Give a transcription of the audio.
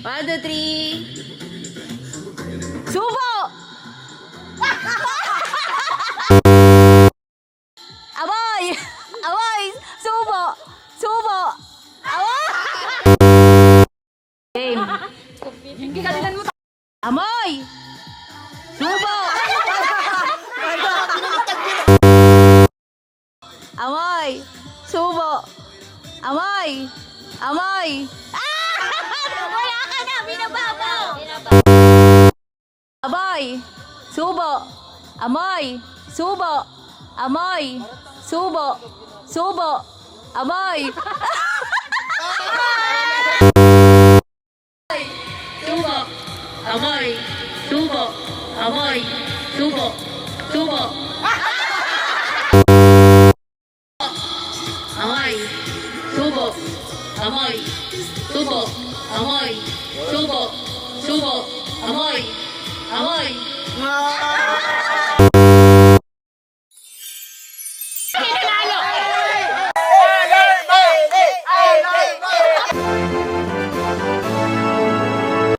1, 2, 3. Subo! Amoy! Amoy! Subo! Subo! Amoy! Game. Amoy! Subo! Amoy! Subo! Amoy! Amoy! Wala ka na, binababaw. Amoy! Subo! Amoy! Subo! Amoy! Subo! Subo! Amoy! Subo! Amoy! Subo! Amoy! Subo! Subo! Amoy! Subo! Amoy! Subo! Amoy! Subo! Subo! Amoy! Amoy!